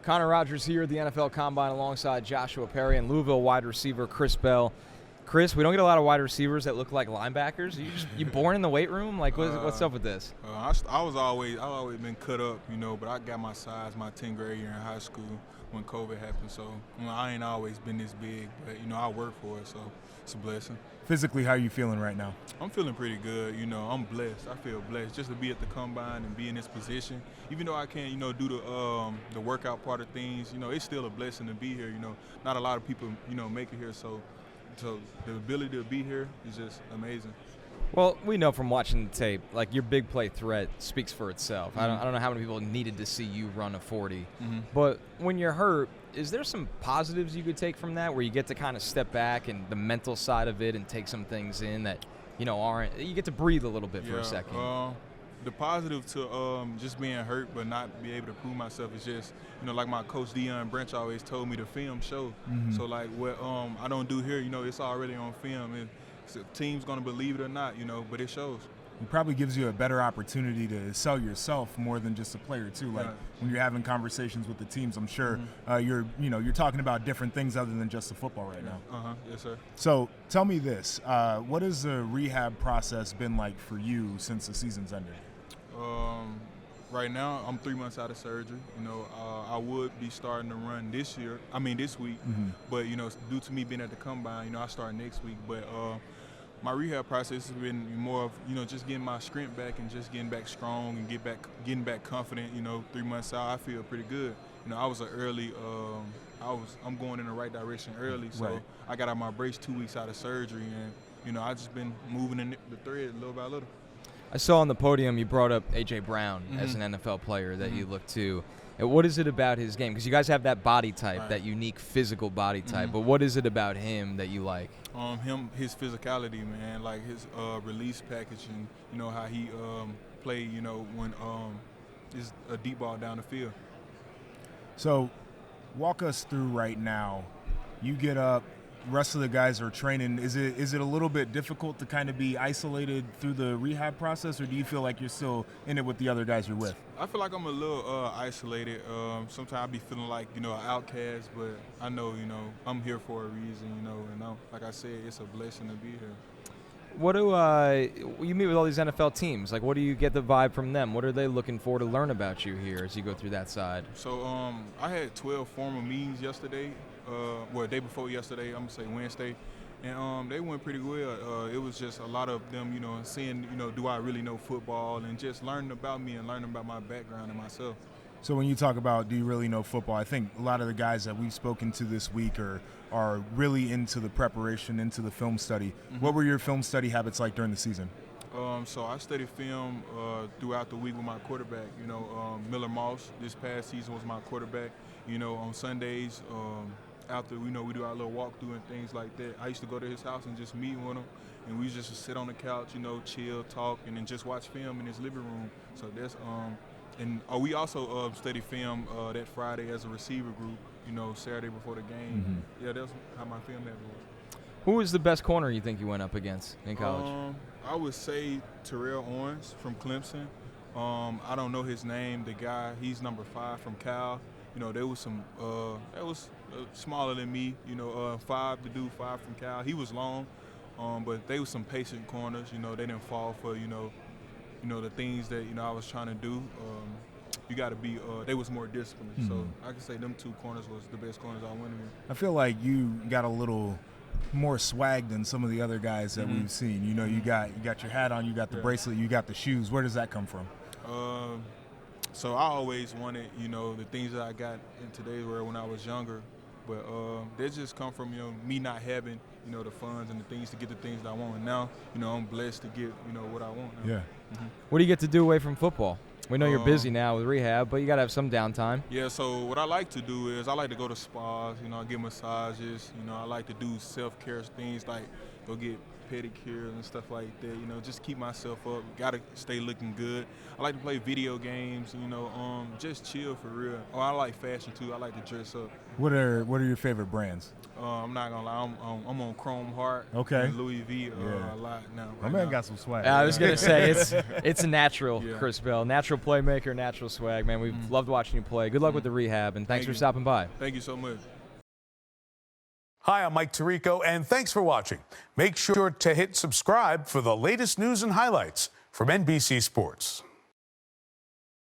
Connor Rogers here at the NFL Combine alongside Joshua Perry and Louisville wide receiver Cris Bell. Cris, we don't get a lot of wide receivers that look like linebackers. You born in the weight room? Like, what's up with this? I've always been cut up, but I got my size my 10th grade year in high school when COVID happened. So I ain't always been this big, but I work for it, so it's a blessing. Physically, how are you feeling right now? I'm feeling pretty good. I'm blessed. I feel blessed just to be at the combine and be in this position. Even though I can't, do the workout part of things, it's still a blessing to be here. Not a lot of people, make it here. So the ability to be here is just amazing. Well, we know from watching the tape, like your big play threat speaks for itself. Mm-hmm. I don't know how many people needed to see you run a 40. Mm-hmm. But when you're hurt, is there some positives you could take from that where you get to kind of step back and the mental side of it and take some things in that, aren't – you get to breathe a little bit for a second? The positive to just being hurt but not be able to prove myself is just, like my coach Deion Branch always told me, the film show. Mm-hmm. So, like, what I don't do here, it's already on film. And the team's going to believe it or not, but it shows. It probably gives you a better opportunity to sell yourself more than just a player too. Like when you're having conversations with the teams, I'm sure you're talking about different things other than just the football right now. Yes, sir. So tell me this: what has the rehab process been like for you since the season's ended? Right now, I'm 3 months out of surgery. I would be starting to run this week. Mm-hmm. But due to me being at the combine, I start next week. But my rehab process has been more of just getting my strength back and just getting back strong and getting back confident. 3 months out, I feel pretty good. I was I'm going in the right direction early, so right. I got out my brace 2 weeks out of surgery, and I just been moving in the thread little by little. I saw on the podium you brought up A.J. Brown Mm-hmm. as an NFL player that Mm-hmm. you look to. And what is it about his game? Because you guys have that body type, Right. that unique physical body type. Mm-hmm. But what is it about him that you like? His physicality, man, like his release package and how he play, when it's a deep ball down the field. So walk us through right now. You get up. Rest of the guys are training. Is it a little bit difficult to kind of be isolated through the rehab process, or do you feel like you're still in it with the other guys you're with? I feel like I'm a little isolated. Sometimes I be feeling like an outcast, but I know I'm here for a reason. And like I said, it's a blessing to be here. What do you meet with all these NFL teams? Like, what do you get the vibe from them? What are they looking for to learn about you here as you go through that side? So I had 12 formal meetings yesterday. Day before yesterday, I'm gonna say Wednesday, and they went pretty well. It was just a lot of them, seeing, do I really know football, and just learning about me and learning about my background and myself. So when you talk about do you really know football, I think a lot of the guys that we've spoken to this week are really into the preparation, into the film study. Mm-hmm. What were your film study habits like during the season? So I studied film throughout the week with my quarterback. Miller Moss this past season was my quarterback. On Sundays, after we do our little walkthrough and things like that, I used to go to his house and just meet with him, and we just sit on the couch, chill, talk, and then just watch film in his living room. So that's and we also study film that Friday as a receiver group. Saturday before the game. Mm-hmm. Yeah, that's how my film habit was. Who was the best corner you think you went up against in college? I would say Terrell Owens from Clemson. I don't know his name. The guy, he's number 5 from Cal. There was some that was smaller than me. 5 from Cal. He was long, but they were some patient corners. They didn't fall for the things that I was trying to do. You got to be. They was more disciplined. Mm-hmm. So I can say them 2 corners was the best corners I went in. I feel like you got a little more swag than some of the other guys that we've seen. You got your hat on, you got the bracelet, you got the shoes. Where does that come from? So I always wanted, the things that I got in today's world when I was younger, but they just come from, me not having, the funds and the things to get the things that I want. And now, I'm blessed to get, what I want now. Yeah. Mm-hmm. What do you get to do away from football? We know you're busy now with rehab, but you got to have some downtime. Yeah, so what I like to do is I like to go to spas, I get massages, I like to do self-care things like go get pedicures and stuff like that. You know, just keep myself up. Gotta stay looking good. I like to play video games. You know, just chill for real. Oh, I like fashion too. I like to dress up. What are your favorite brands? I'm not gonna lie. I'm on Chrome Heart. Okay. And Louisville a lot now. My man got some swag. I was gonna say it's a natural, Yeah. Cris Bell, natural playmaker, natural swag, man. We've loved watching you play. Good luck with the rehab, and thanks Thank for you. stopping by. Thank you so much. Hi, I'm Mike Tirico, and thanks for watching. Make sure to hit subscribe for the latest news and highlights from NBC Sports.